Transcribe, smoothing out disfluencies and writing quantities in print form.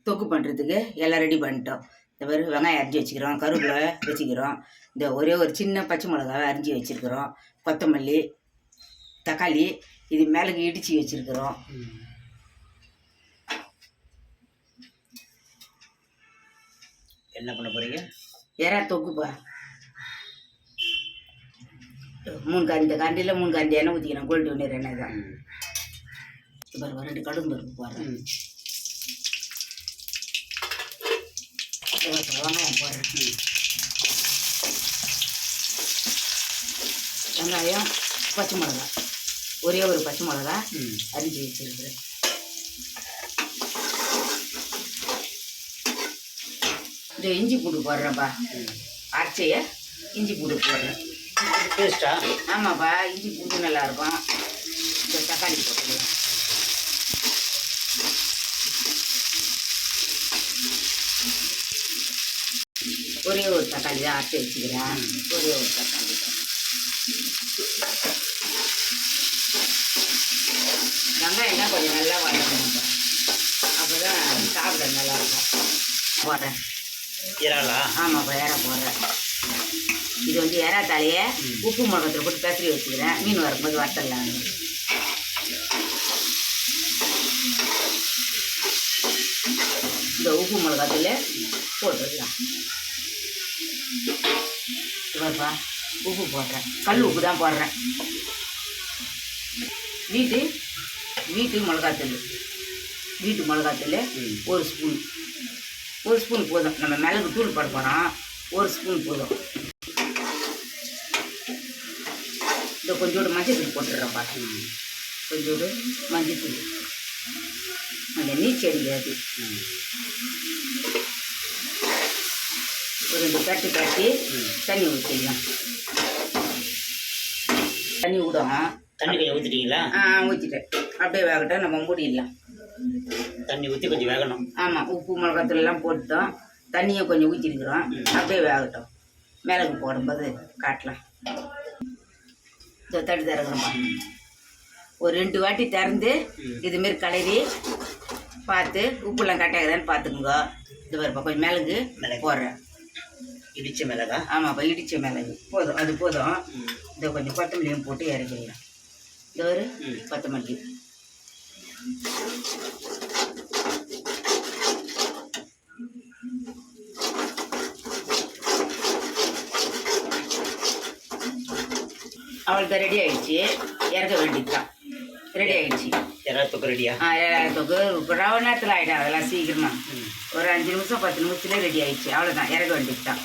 தொக்கு பண்ணுறதுக்கு எல்லாம் ரெடி பண்ணிட்டோம். இந்த மாதிரி வெங்காயம் அரிஞ்சு வச்சுக்கிறோம், கருவேப்பிலை வச்சுக்கிறோம், இந்த ஒரே ஒரு சின்ன பச்சை மிளகாவை அரிஞ்சு வச்சுருக்கிறோம், கொத்தமல்லி, தக்காளி, இது மிளகு இடித்து வச்சுருக்கிறோம். என்ன பண்ண போகிறீங்க? எறா தொக்குப்பா. 3 கரண்டி கரண்டியில் 3 கரண்டி எண்ணெய் ஊற்றிக்கிறேன். கோல்டு வினர் எண்ணெய் தான். இப்போ 2 கடுகு பருப்பு போடுறேன். வெங்காயம் போடுறேன். வெங்காயம், பச்சை மிளகா, ஒரே ஒரு பச்சை மிளகா அரிஞ்சு வச்சுருக்கிறேன். இந்த இஞ்சி பூண்டு போடுறேன்ப்பா. அரைச்சைய இஞ்சி பூண்டு போடுறேன். டேஸ்ட்டா? ஆமாப்பா, இஞ்சி பூண்டு நல்லாயிருக்கும். இந்த தக்காளி போட்டுக்கலாம். ஒரே ஒரு தக்காளி தான் அரைச்சி வச்சுக்கிறேன். ஒரே ஒரு தக்காளி தான். வெங்காயம்லாம் கொஞ்சம் நல்லா வளரணும்ப்பா, அப்போ தான் சாப்பிட நல்லாயிருக்கும். போடுறேன். இறாலா? ஆமாப்பா, எறா போடுறேன். இது வந்து எறா தலையை உப்பு மிளகத்தில் போட்டு பெசரி வச்சுக்கிறேன். மீன் வரும்போது வறுத்தரலாம். இந்த உப்பு மிளகாத்தில் போட்டுடலாம். இவர்ப்பா உப்பு போடுறேன். கல் உப்பு தான் போடுறேன். வீட்டு மிளகாத்தூள், வீட்டு மிளகாத்தூள் ஒரு ஸ்பூன் போதும். நம்ம மிளகு தூள் போட போகிறோம். 1 ஸ்பூன் போதும். இந்த கொஞ்சோடு மஞ்சள் தூள் போட்டுடுறேன்ப்பா. கொஞ்சோடு மஞ்சள் தூள், அந்த நீச்சல் அடிக்காது. ஒரு 2 தட்டி தண்ணி ஊற்றிடலாம். தண்ணி விடும். தண்ணி கொஞ்சம் ஊற்றிட்டீங்களா? ஊற்றிட்டேன். அப்படியே வேகட்டும், நம்ம மூடிடலாம். தண்ணி ஊற்றி கொஞ்சம் வேகணும். ஆமாம், உப்பு மிளகாத்தூள்லாம் போட்டோம். தண்ணியை கொஞ்சம் ஊற்றிருக்கிறோம். அப்படியே வேகட்டும். மிளகு போடும்போது காட்டலாம். இந்த தட்டி திறக்கிறோம்ப்பா. ஒரு 2 வாட்டி திறந்து இதுமாரி கலரி பார்த்து உப்புலாம் கட்டாக்குதான்னு பார்த்துக்குங்க. இது வரப்பா கொஞ்சம் மிளகு போடுறேன். இடித்த மிளகா? ஆமாப்பா, இடித்த மிளகு போதும். அது போதும். இதை கொஞ்சம் கொத்தமல்லியும் போட்டு இறக்கிடலாம். இந்த ஒரு கொத்தமல்லி, அவளுக்கு ரெடி ஆகிடுச்சு. இறக்க வேண்டியதுதான். ரெடி ஆகிடுச்சு. எறா தொக்கு ரெடியா? எறா தொக்கு ரவ நேரத்தில் ஆகிடும். அதெல்லாம் சீக்கிரமாக ஒரு 5 நிமிஷம் 10 நிமிஷத்துலேயே ரெடி ஆகிடுச்சு. அவ்வளோதான், இறக்க வேண்டியதுதான்.